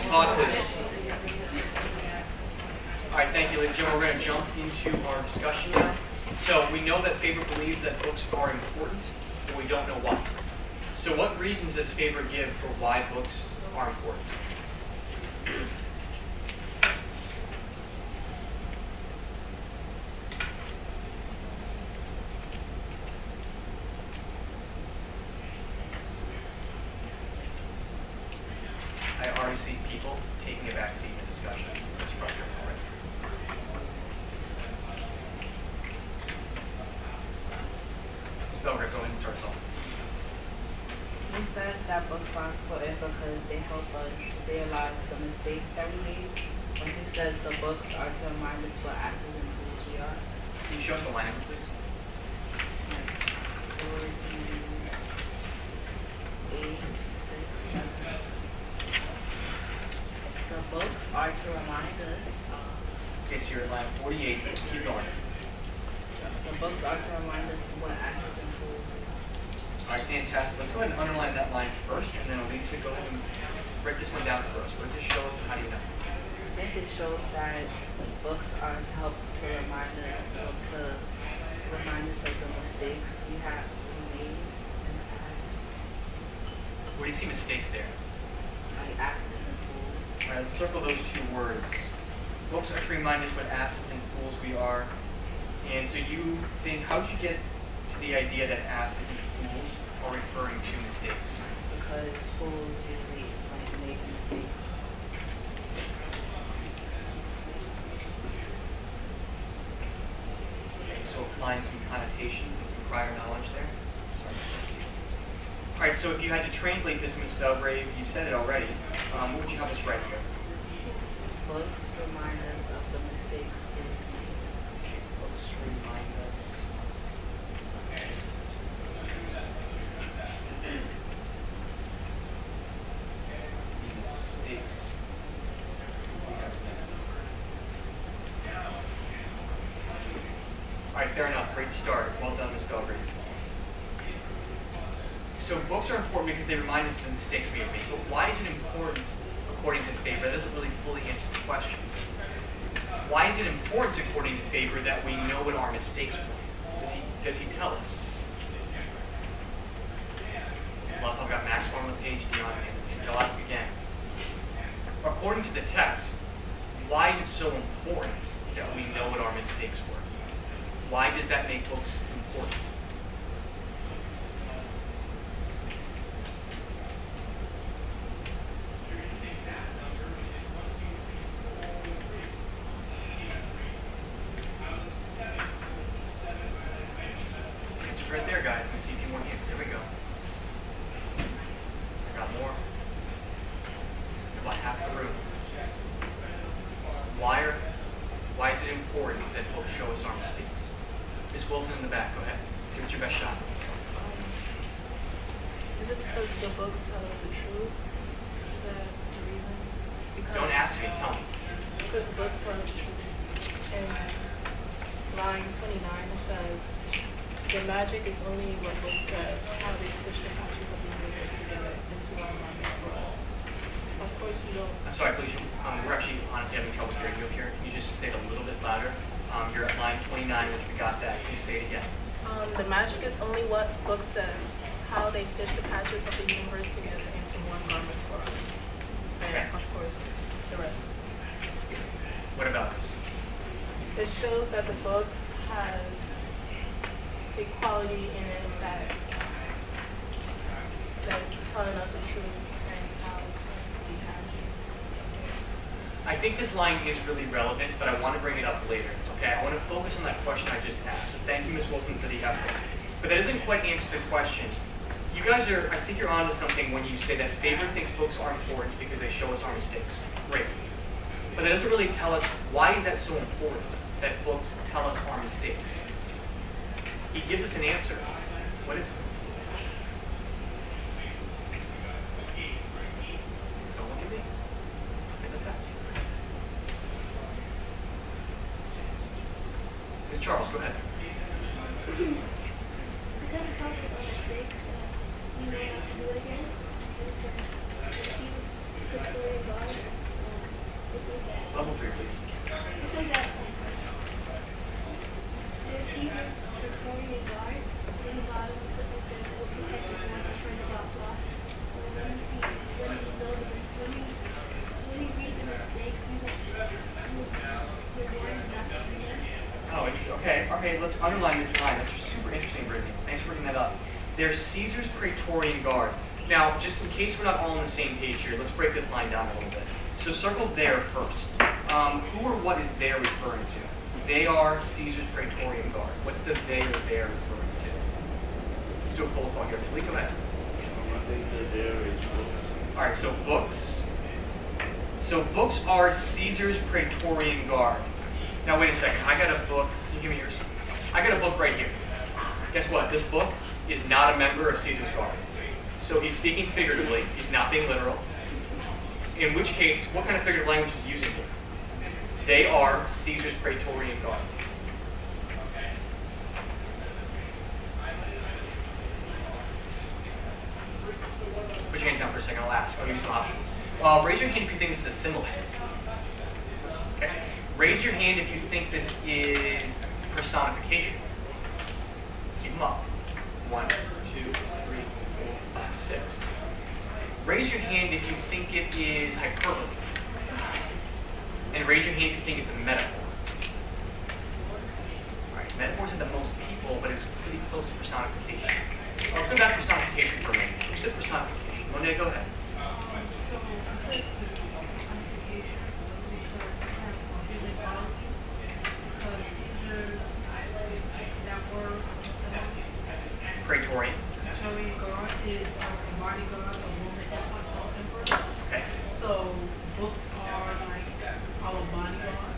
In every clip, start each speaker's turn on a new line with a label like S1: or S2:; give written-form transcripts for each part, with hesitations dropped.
S1: Pause, please. All right, thank you, Jim. We're going to jump into our discussion now. So we know that Faber believes that books are important, but we don't know why. So what reasons does Faber give for why books are important? I already see people taking a back seat in the discussion. It's frustrating already. Ms. Belgrade, go ahead and start us off.
S2: He said that books are important because they help us realize the mistakes that we made. When he says the books are to remind us what actors and fools we are.
S1: Can you show us the line, please?
S2: The books are to remind us.
S1: Okay, so you're at line 48. Keep going.
S2: The books are to remind us what actors and fools we are.
S1: All right, fantastic. Let's go ahead and underline that line first, and then Elisa, go ahead and break this one down for us. What does this show us, and how do you know?
S2: I think it shows that books are to help to remind us of the mistakes we made in the past.
S1: Where do you see mistakes there?
S2: Like actors and fools.
S1: All right, let's circle those two words. Books are to remind us what asses and fools we are. And so you think, how did you get to the idea that asses and fools are referring to mistakes?
S2: Because fools usually make mistakes.
S1: Okay, so applying some connotations and some prior knowledge there. Sorry, let's see. All right, so if you had to translate this, Ms. Belgrave, you said it already. What would you have us write here?
S2: Books remind us of the mistakes we made.
S1: Books remind us. Mistakes we have made. All right, fair enough. Great start. Well done, Ms. Belgrade. So books are important because they remind us of the mistakes we have made. But why is it important, according to Faber? That doesn't really fully answer the question. Why is it important, according to Faber, that we know what our mistakes were? Does he tell us? Well, I've got Max on the page, Dion, and I'll ask again. According to the text, why is it so important that we know what our mistakes were? Why does that make books important? It's right there, guys. Let me see a few more hands. There we go. I got more. About half the room. Why is it important that books show us our mistakes? Miss Wilson in the back, go ahead. Give us your best shot.
S3: Is it because the books tell us the truth? Is that the reason?
S1: Don't ask me, tell me.
S3: Because the books tell us the truth. In line 29 it says, the magic is only what book says, how they stitch the patches of the universe together into one magic for us. Of course you don't.
S1: I'm sorry, please. We're actually honestly having trouble hearing you up here. Can you just say it a little bit louder? You're at line 29, which we got that. Can you say it again?
S3: The magic is only what book says, how they stitch the patches of the universe together into one garment for us. And
S1: Okay.
S3: of course, the rest.
S1: What about this?
S3: It shows that the books has a quality in it that's telling us the truth and how it's supposed to be handled.
S1: I think this line is really relevant, but I want to bring it up later. Okay, I want to focus on that question I just asked. So thank you, Ms. Wilson, for the effort. But that doesn't quite answer the question. You guys are, I think you're onto something when you say that Faber thinks books are important because they show us our mistakes. Great. But that doesn't really tell us why is that so important that books tell us our mistakes. He gives us an answer. What is it? Don't look at me. Look at the text. Ms. Charles, go ahead.
S4: Because it talks about mistakes, we know not to do it again. Victoria God, this is that.
S1: Level 3, please.
S4: This is that. The Caesar's Victorian Guard, in the bottom of the book says, will protect us not to turn about plots. When we read the mistakes, we will warn not to do them.
S1: Oh, okay. Okay, let's underline this line. That's super interesting, Brittany. Thanks for bringing that up. There's Caesar's Praetorian Guard. Now, just in case we're not all on the same page here, let's break this line down a little bit. So circle there first. Who or what is there referring to? They are Caesar's Praetorian Guard. What's the they or there referring to? Let's do a cold call here. Talik, go ahead.
S5: I think the there is books.
S1: All right, so books. So books are Caesar's Praetorian Guard. Now wait a second. I got a book. Can you give me yours? I got a book right here. Guess what? This book is not a member of Caesar's Guard. So he's speaking figuratively. He's not being literal. In which case, what kind of figurative language is he using here? They are Caesar's Praetorian Guard. Put your hands down for a second. I'll ask. I'll give you some options. Raise your hand if you think this is a symbol. Okay. Raise your hand if you think this is personification. Keep them up. 1, 2, 3, 4, 5, 6. Raise your hand if you think it is hyperbole. And raise your hand if you think it's a metaphor. Alright, metaphors have the most people, but it's pretty close to personification. Let's go back to personification for a minute. Who said personification? Monet, go ahead. Praetorian.
S2: Praetorian Guard is a bodyguard, a woman that was an emperor.
S1: Okay.
S2: So books are like our bodyguard.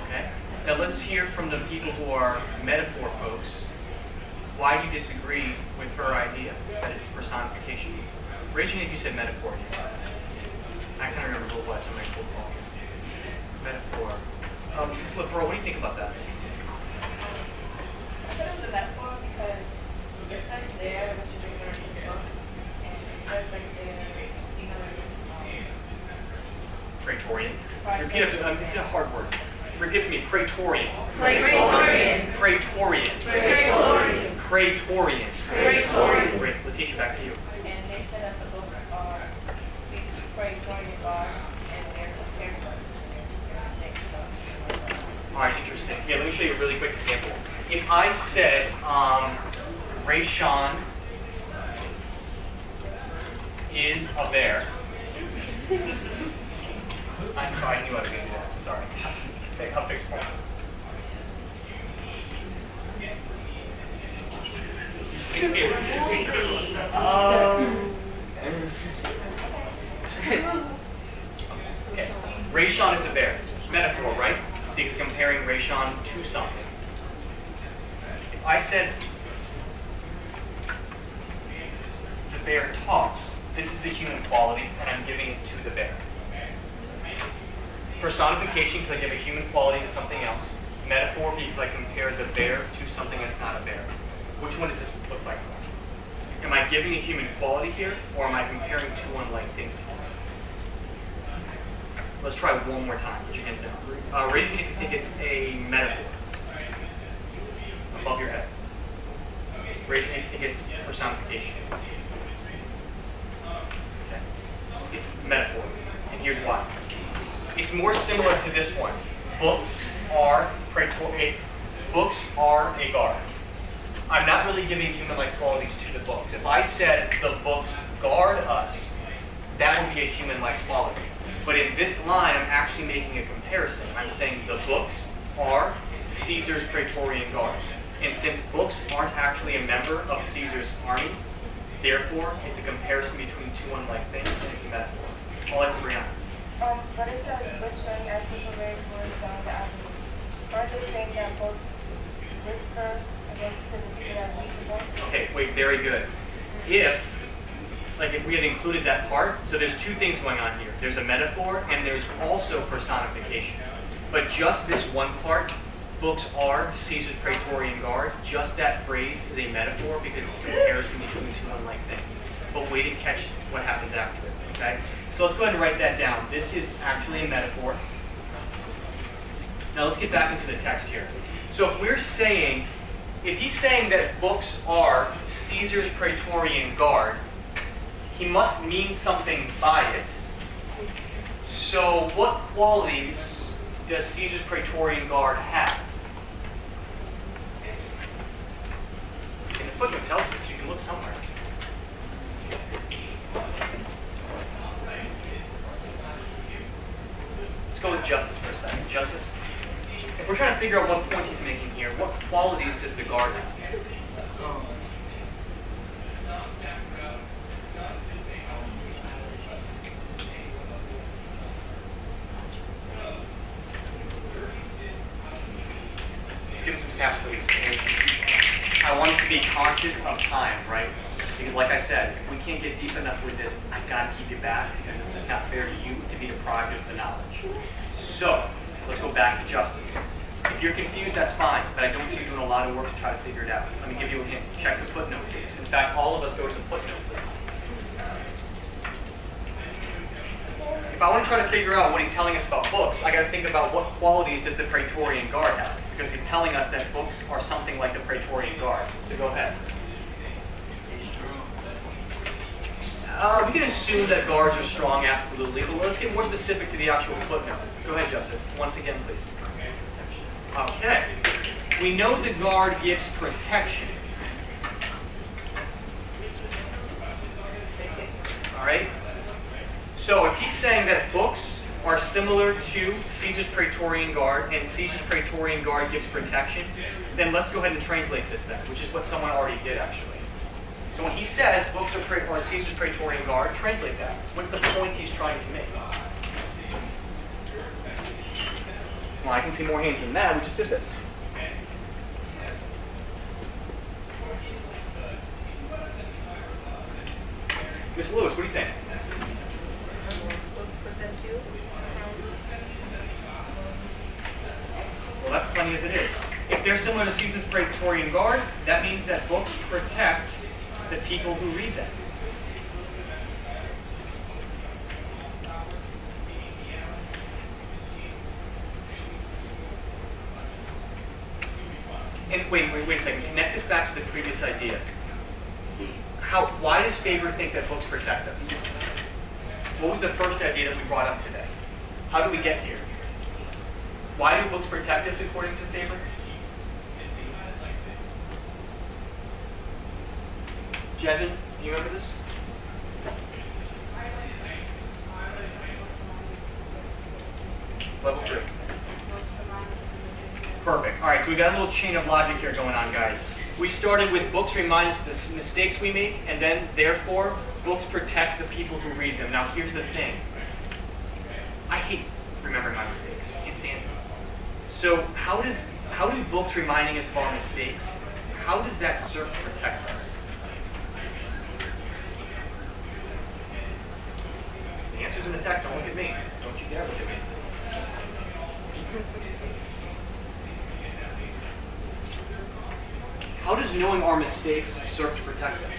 S1: Okay. Now let's hear from the people who are metaphor folks. Why do you disagree with her idea that it's personification? Raise your hand if you said metaphor. I can't remember who it was. I'm going to call it metaphor. Ms. LaPearl, what do you think about that?
S6: I thought it was a metaphor because it says there, which is referring to the book, and it says like there,
S1: Praetorian.
S6: Right.
S1: Repeat after. It's a hard word. Repeat after me. Praetorian.
S6: Praetorian.
S1: Praetorian.
S6: Praetorian.
S1: Praetorian.
S6: Praetorian.
S1: Great. Letitia, back to you.
S6: And they said that the books are Caesar's Praetorian Guard, and they're compared to
S1: All right, interesting. Yeah, let me show you a really quick example. If I said Rayshawn is a bear. I'm sorry, I knew I was going to do that. Sorry. Okay, I'll fix it. Okay. Rayshawn is a bear. Metaphor, right? Because comparing Rayshawn to something. If I said the bear talks, this is the human quality, and I'm giving it to the bear. Personification, because I give a human quality to something else. Metaphor, because I compare the bear to something that's not a bear. Which one does this look like? Am I giving a human quality here, or am I comparing two unlike things together? Let's try one more time. Put your hands down. Raise your hand if you think it's a metaphor. Above your head. Raise your hand if you think it's personification. Okay. It's metaphor. And here's why. It's more similar to this one. Books are a guard. I'm not really giving human-like qualities to the books. If I said the books guard us, that would be a human-like quality. But in this line, I'm actually making a comparison. I'm saying the books are Caesar's Praetorian Guard. And since books aren't actually a member of Caesar's army, therefore, it's a comparison between two unlike things, and it's a metaphor. I'll ask Brianna.
S6: But it says books going as people very towards down the avenue. Aren't they saying that books whisper, I guess, to the people that read the book?
S1: Okay, wait, very good. If we had included that part, so there's two things going on here. There's a metaphor, and there's also personification. But just this one part, books are Caesar's Praetorian Guard, just that phrase is a metaphor because it's a comparison between two unlike things. But wait to catch what happens after it, okay? So let's go ahead and write that down. This is actually a metaphor. Now let's get back into the text here. So if he's saying that books are Caesar's Praetorian Guard, he must mean something by it. So what qualities does Caesar's Praetorian Guard have? And the footnote tells us, you can look somewhere. Let's go with Justice for a second. Justice, if we're trying to figure out what point he's making here, what qualities does the guard have? Let's give him some snaps, please. I want us to be conscious of time, right? Because like I said, if we can't get deep enough with this, I've got to keep you back because it's just not fair to you to be deprived of the knowledge. So, let's go back to Justice. If you're confused, that's fine, but I don't see you doing a lot of work to try to figure it out. Let me give you a hint. Check the footnote, please. In fact, all of us go to the footnote, please. If I want to try to figure out what he's telling us about books, I got to think about what qualities does the Praetorian Guard have, because he's telling us that books are something like the Praetorian Guard. So go ahead. We can assume that guards are strong, absolutely, but let's get more specific to the actual footnote. Go ahead, Justice. Once again, please. Okay. We know the guard gives protection. All right? So if he's saying that books are similar to Caesar's Praetorian Guard and Caesar's Praetorian Guard gives protection, then let's go ahead and translate this then, which is what someone already did actually. So when he says books are Caesar's Praetorian Guard, translate that. What's the point he's trying to make? Well, I can see more hands than that. We just did this. Miss Lewis, what do you think? Well, that's plenty as it is. If they're similar to Caesar's Praetorian Guard, that means that books protect the people who read them. And wait a second. Connect this back to the previous idea. Why does Faber think that books protect us? What was the first idea that we brought up today? How do we get here? Why do books protect us according to Faber? Jasmine, do you remember this? Level 3. Perfect. All right, so we got a little chain of logic here going on, guys. We started with books remind us of the mistakes we make, and then, therefore, books protect the people who read them. Now, here's the thing. I hate remembering my mistakes. Can't stand it. So, how do books reminding us of our mistakes, how does that serve to protect us? The answer's in the text. Don't look at me. Don't you dare look at me. How does knowing our mistakes serve to protect us,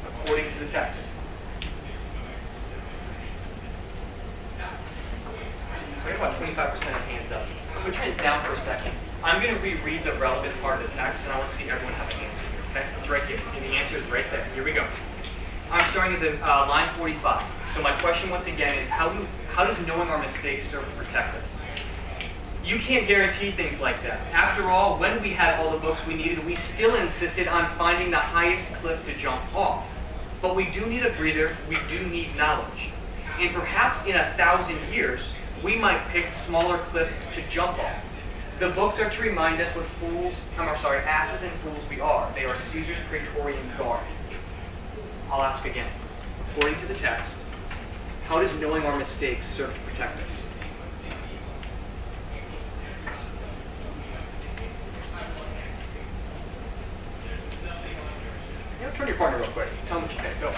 S1: according to the text? So I got about 25% of hands up. Put your hands down for a second. I'm going to reread the relevant part of the text, and I want to see everyone have an answer here. Okay? It's right here. And the answer is right there. Here we go. I'm starting at the line 45. So my question once again is, how does knowing our mistakes serve to protect us? You can't guarantee things like that. After all, when we had all the books we needed, we still insisted on finding the highest cliff to jump off. But we do need a breather, we do need knowledge. And perhaps in 1,000 years, we might pick smaller cliffs to jump off. The books are to remind us what asses and fools we are. They are Caesar's Praetorian Guard. I'll ask again. According to the text, how does knowing our mistakes serve to protect us? Yeah, turn to your partner real quick. Tell them what you think. Go.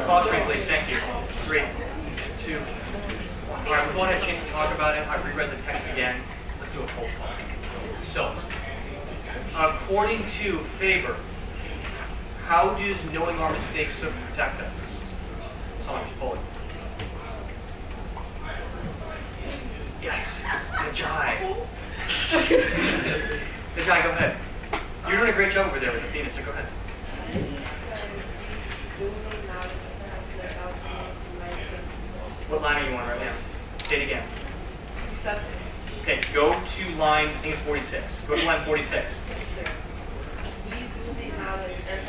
S1: Pause screen, please. Thank you. 3, 2, 1. All right, we've all had a chance to talk about it. I've reread the text again. Let's do a poll call. So, according to Faber, how does knowing our mistakes serve to protect us? Someone just pull it. Yes, Najai. Najai, go ahead. You're doing a great job over there with Athena, so go ahead. What line are you on right now? Say it again.
S2: 7.
S1: Okay, go to line, I think it's 46. Go to line 46.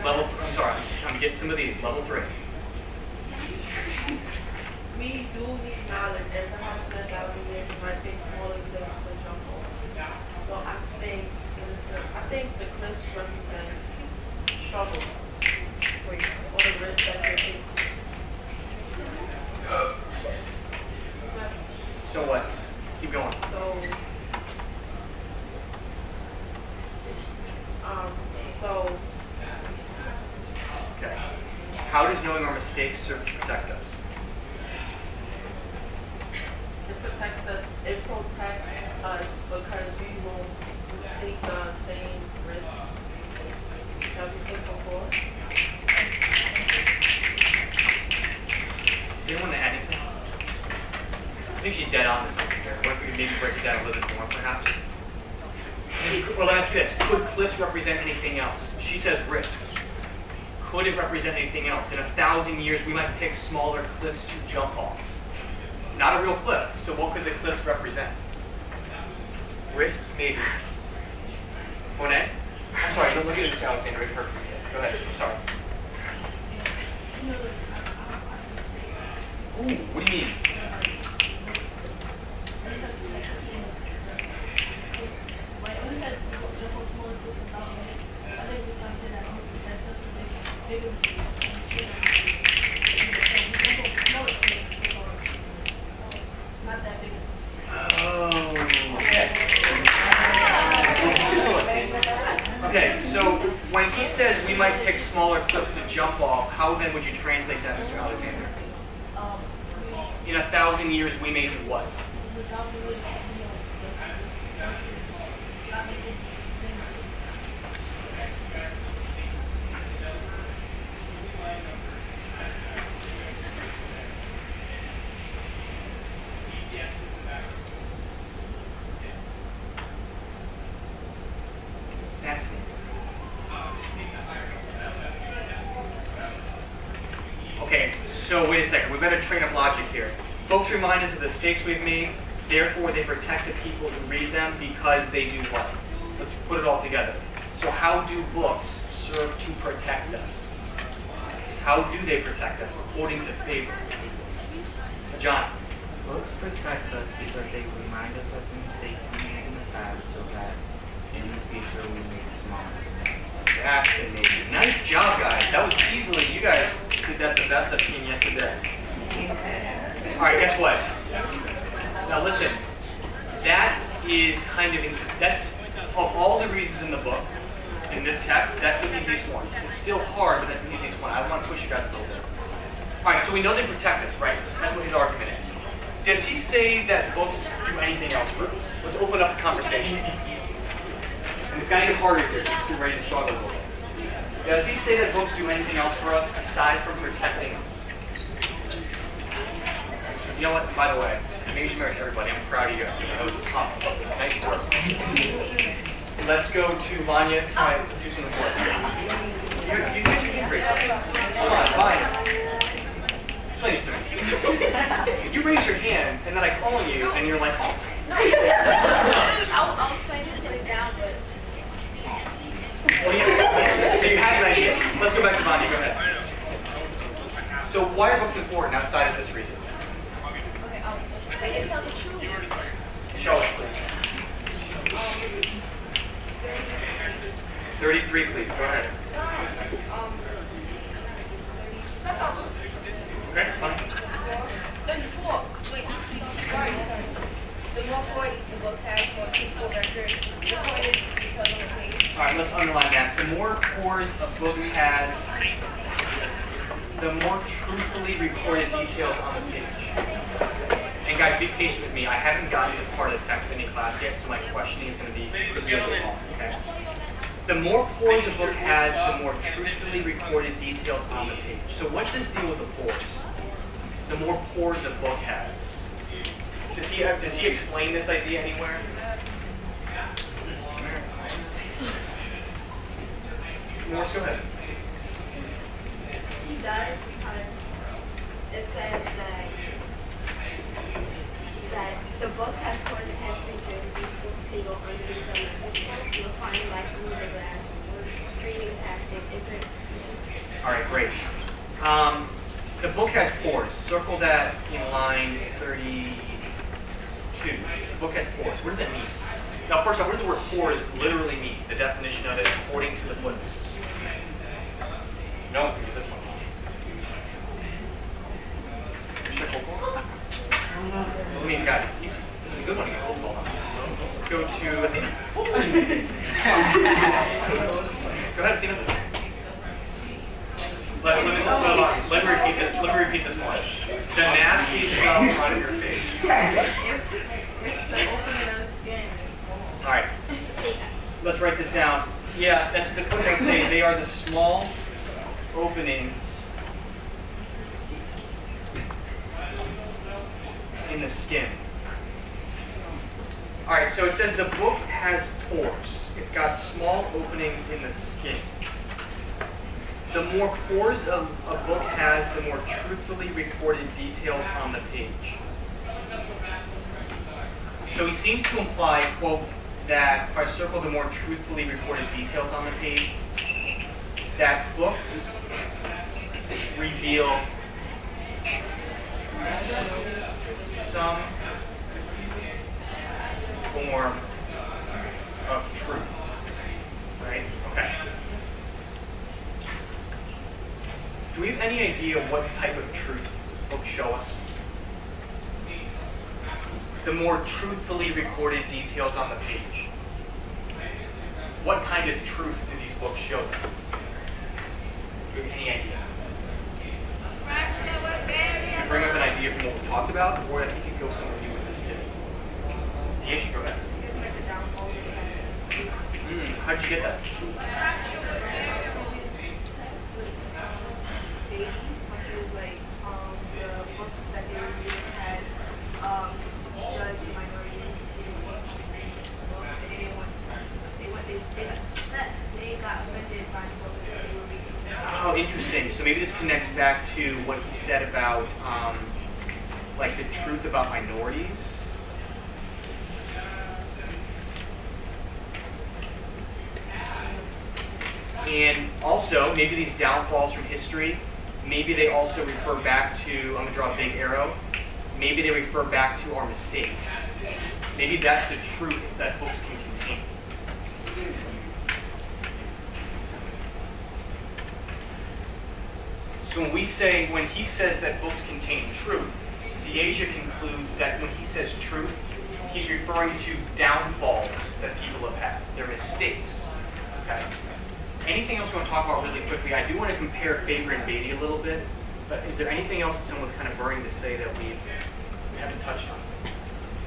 S1: Level, I'm sorry, I'm getting some of these. Level 3.
S6: We do need knowledge, and perhaps in 1,000 years we might take smaller cliffs to jump over. So I think the cliffs represent struggle for you, or the risk that you're taking.
S1: So what? Keep going. Okay. How does knowing our mistakes serve to protect us?
S6: It protects us. It protects us because we won't take the same risk that we took before.
S1: Do you want to add anything? I think she's dead on to something here. What if we could maybe break it down a little bit more, perhaps? Well, let me ask you this. Could cliffs represent anything else? She says risks. Could it represent anything else? In 1,000 years, we might pick smaller cliffs to jump off. Not a real cliff. So what could the cliffs represent? Risks, maybe. Monet? I'm sorry, don't look at this, Alexander. It hurt me. Go ahead. I'm sorry. Ooh, what do you mean? Okay, so when he says we might pick smaller cliffs to jump off, how then would you translate that, Mr. Alexander? In 1,000 years, we may do what? Okay, so wait a second. We've got a train of logic here. Books remind us of the mistakes we've made. Therefore, they protect the people who read them because they do what? Let's put it all together. So how do books serve to protect us? How do they protect us according to Faber? John.
S7: Books protect us because they remind us of the mistakes we made in the past so that in the future we make small mistakes.
S1: Fascinating. Nice job, guys. That was easily, you guys did that the best I've seen yet today. All right, guess what? Now listen, that is kind of, that's, of all the reasons in the book, in this text, that's the easiest one. It's still hard, but that's the easiest one. I want to push you guys a little bit. Alright, so we know they protect us, right? That's what his argument is. Does he say that books do anything else for us? Let's open up the conversation. And it's going to get harder here, so just get ready to struggle a little bit. Does he say that books do anything else for us aside from protecting us? You know what, by the way, I made you marry everybody. I'm proud of you. That was tough. Nice work. Let's go to Vanya. Try and do some reports. You did your hand raise. Hold on, Vanya. Explain this to me. You raise your hand, and then I call you, and you're like, oh.
S4: I'll explain to put it down, but.
S1: So you have an idea. Let's go back to Vanya. Go ahead. So why are books important outside of this reason?
S4: They can tell the truth.
S1: Show us, please. 33, please. Go ahead. Okay, fine.
S4: 34. Wait, sorry. The more points the book has, more truthful records. The point is because on the page.
S1: All right, let's underline that. The more pores a book has, the more truthfully recorded details on the page. And guys, be patient with me. I haven't gotten to this part of the text in any class yet, so my questioning is going to be could be a little long. Okay. The more pores a book has, the more truthfully recorded details on the page. So what does deal with the pores? The more pores a book has. Does he explain this idea anywhere? Morris, go ahead.
S4: He does because it says that the book has put the has features these books table underneath them. You'll find like moving glass, streaming tactic, internet.
S1: All right, great. The book has pores. Circle that in line 32. The book has pores. What does that mean? Now, first off, what does the word pores literally mean? The definition of it according to the footnotes. No one can get this one. I mean, guys, it's easy. This is a good one to get hold of. Let's go to Athena. Go ahead, Athena. Let me repeat this one. The nasty stuff on your face.
S3: It's the opening of the skin.
S1: All right. Let's write this down. Yeah, that's the footnote saying they are the small openings in the skin. All right, so it says the book has pores. It's got small openings in the skin. The more pores a book has, the more truthfully recorded details on the page. So he seems to imply, quote, that if I circle the more truthfully recorded details on the page, that books reveal some form of truth. Right? Okay. Do we have any idea what type of truth books show us? The more truthfully recorded details on the page. What kind of truth do these books show them? Do you have any idea? You bring up an idea from what we talked about, or I think you can go somewhere new with this too. DH, go ahead. How did you get that? Oh, interesting. So maybe this connects back to what he said about, like the truth about minorities. And also, maybe these downfalls from history, maybe they also refer back to, I'm going to draw a big arrow, maybe they refer back to our mistakes. Maybe that's the truth that books can contain. So when he says that books contain truth, Deasia includes that when he says truth, he's referring to downfalls that people have had, their mistakes. Okay. Anything else you want to talk about really quickly? I do want to compare favor and Beatty a little bit, but is there anything else that someone's kind of burning to say that we haven't touched on?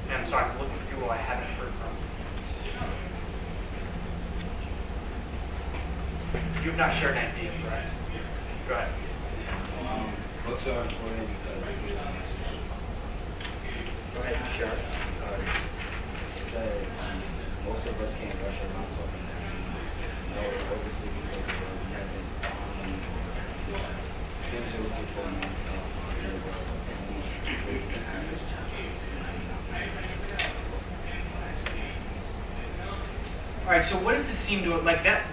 S1: And I'm sorry, I'm looking through what I haven't heard from. You have not shared an idea, correct? Go ahead.
S5: Books are important because they give messages.
S1: Go ahead and share it.
S5: It said most of us can't rush around talking to no overseas because we haven't been to it before now.
S1: All right, so what does this seem to, like that,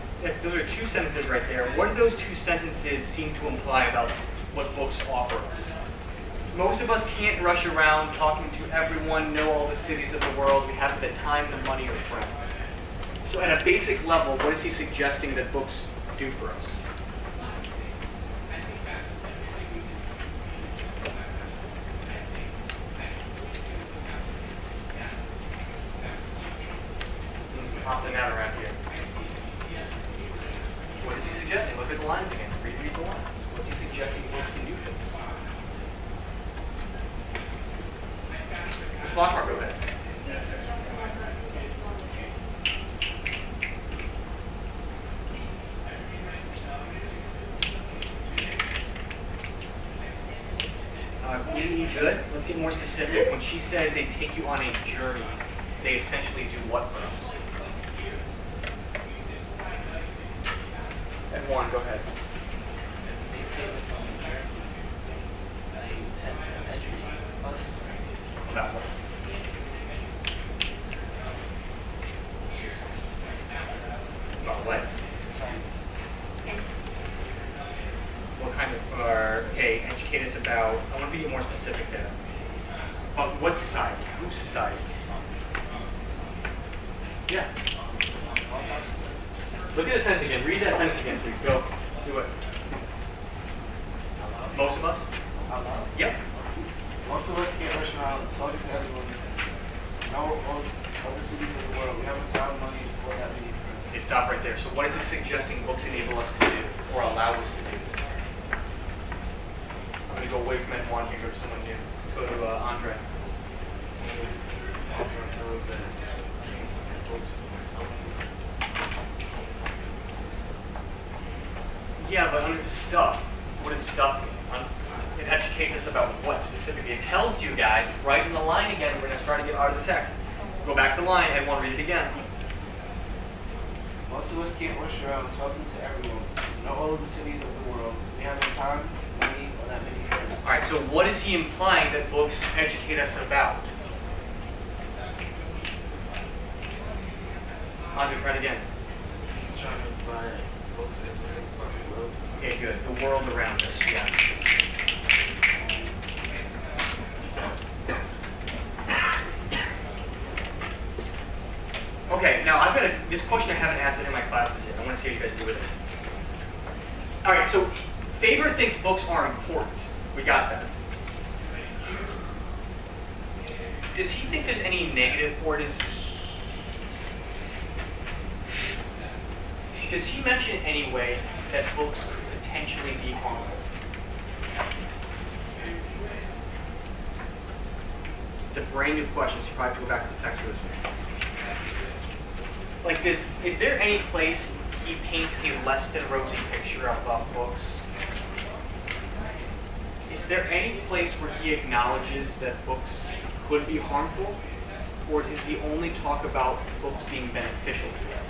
S1: those are two sentences right there. What do those two sentences seem to imply about what books offer us? Most of us can't rush around talking to everyone, know all the cities of the world. We haven't the time, the money, or friends. So at a basic level, what is he suggesting that books do for us? Someone's popping out around here. What is he suggesting? Look at the lines again. Read the lines. What's he suggesting books can do for us? Ms. Lockhart, go ahead. Good. Let's get more specific. When she said they take you on a journey, they essentially do what for us? And one, go ahead.
S7: They take us on a journey. They tend to educate us.
S1: About what? About what? What kind of, okay, educate us about, I want to be more specific there. About what society? Whose society? Yeah. Look at the sentence again. Read that sentence again, please. Go. Do it. Most of us? Yep.
S8: Most of us can't rush around talking to everyone. Know all other cities of the world. We haven't found money for that many friends.
S1: Okay, stop right there. So what is it suggesting books enable us to do or allow us to do? I'm going to go away from Ed1 here, go to someone new. Let's go to Andre. Yeah, but under stuff, what does stuff mean? It educates us about what specifically. It tells you guys, right in the line again, we're going to start to get out of the text. Go back to the line, Ed1, read it again.
S8: Most of us can't rush around talking to everyone. Know all of the cities of the world. We haven't time, money, or that many friends.
S1: All right, so what is he implying that books educate us about? Andre, try it again.
S5: He's trying to imply books educate us about the world.
S1: Okay, good. The world around us, yeah. Okay, now I've got this question I haven't asked in my classes yet. I want to see how you guys do with it. All right, so Faber thinks books are important. We got that. Does he think there's any negative, or does he mention in any way that books could potentially be harmful? It's a brand new question, so you probably have to go back to the text for this one. Like this, is there any place he paints a less than rosy picture about books? Is there any place where he acknowledges that books could be harmful? Or does he only talk about books being beneficial to us?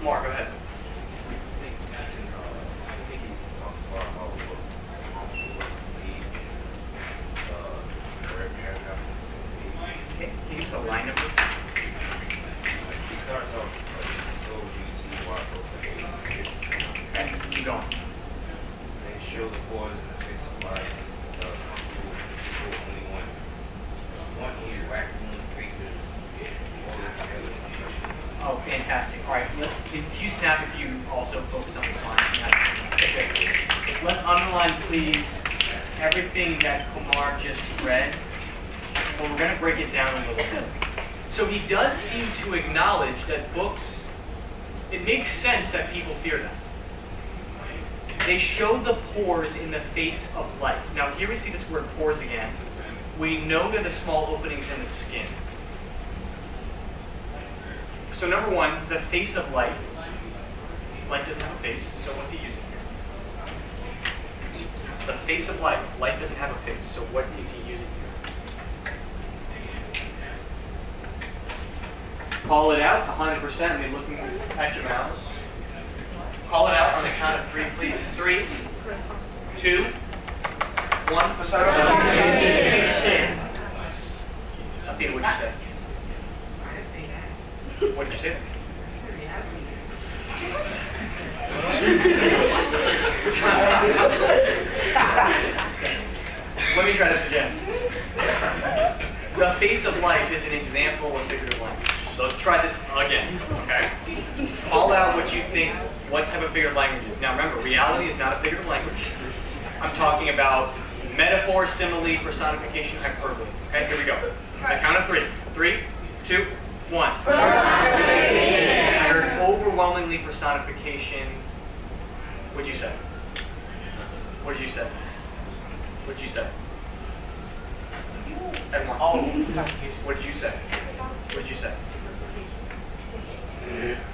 S1: Mark, go ahead.
S5: I think he's talking about how
S1: Okay, can you use a line number?
S5: he starts off so you see why books are
S1: Okay, keep going. Fantastic. All right, can you snap if you also focused on the line? Okay. Let's underline, please, everything that Kumar just read. But we're going to break it down a little bit. So he does seem to acknowledge that books, it makes sense that people fear them. They show the pores in the face of light. Now here we see this word pores again. We know they're the small openings in the skin. So number one, the face of light. Light doesn't have a face, so what's he using here? The face of light. Light doesn't have a face, so what is he using here? Call it out 100%. I mean, looking at your mouse. Call it out on the count of 3, please. 3, 2, 1. Personification. Athena, what'd you say? What did you say? Let me try this again. The face of light is an example of figurative language. So let's try this again, okay? Call out what you think, what type of figurative language is. Now remember, reality is not a figurative language. I'm talking about metaphor, simile, personification, hyperbole. Okay, here we go. I count of 3. 3, 2, 1. I heard overwhelmingly personification. What'd you say? What did you say? What did you say? Everyone. Oh, personification. What did you say? What did you say?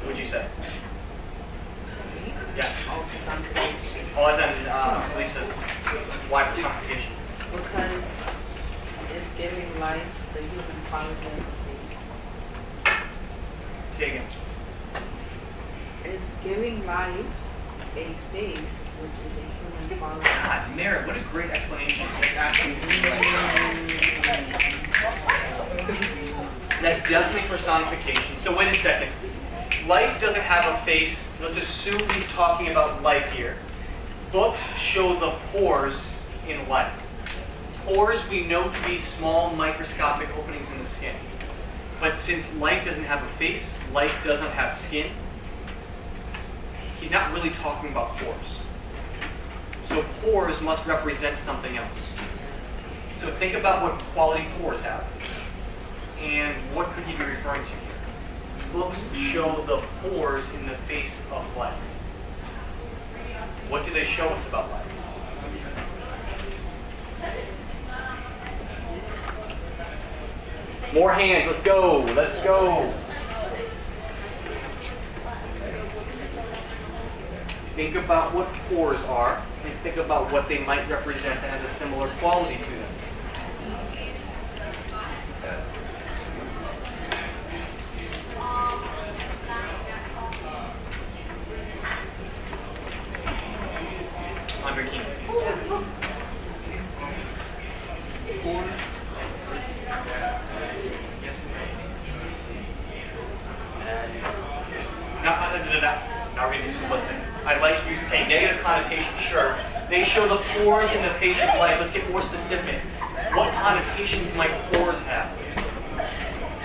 S1: What did you say? Yes. Oh, as in Lisa's. Why personification?
S2: Because it's giving life the human quality of the face.
S1: Say again.
S2: It's giving life a face, which is a human quality.
S1: God, Merritt, what a great explanation. That's absolutely right. That's definitely personification. So wait a second. Life doesn't have a face. Let's assume he's talking about life here. Books show the pores in life. Pores we know to be small microscopic openings in the skin. But since life doesn't have a face, life doesn't have skin, he's not really talking about pores. So pores must represent something else. So think about what quality pores have. And what could he be referring to here? Books show the pores in the face of life. What do they show us about life? More hands, let's go, let's go. Think about what pores are, and think about what they might represent that has a similar quality to them. Andre King. Now we're going to do simplistic. I'd like to use, okay, negative connotation, sure. They show the pores in the face of life. Let's get more specific. What connotations might pores have?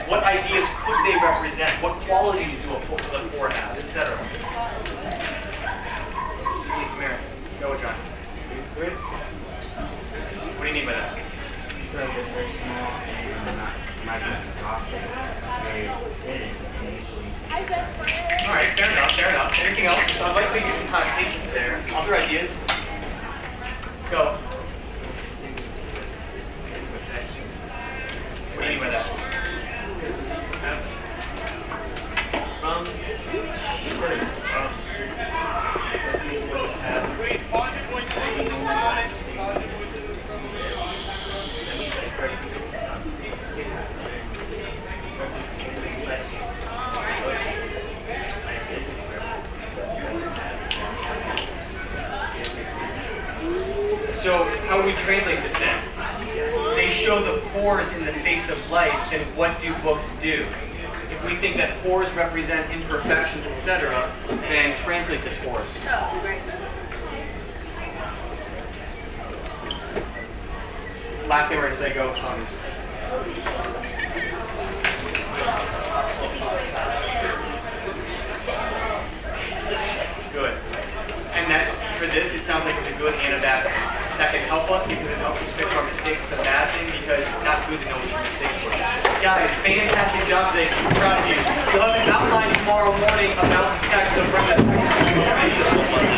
S1: What ideas could they represent? What qualities do a pore have, etc.? Please, Mary. Go, John. What do you mean by that?
S7: Because if they're small and not microscopic, they're hidden and usually seen.
S1: All right, fair enough, fair enough. Anything else? I'd like to use some connotations there. Other ideas? Go. What do you mean by that? So how do we translate this then? They show the pores in the face of life, then what do books do? If we think that pores represent imperfections, etc., then translate this for us. Last thing we're going to say, go, Saunders. And that, for this, it sounds like it's a good and a bad thing. That can help us because it helps us fix our mistakes. The bad thing because it's not good to know what your mistakes were. Guys, fantastic job today. Super proud of you. You'll have an outline tomorrow morning about sex, so bring that back to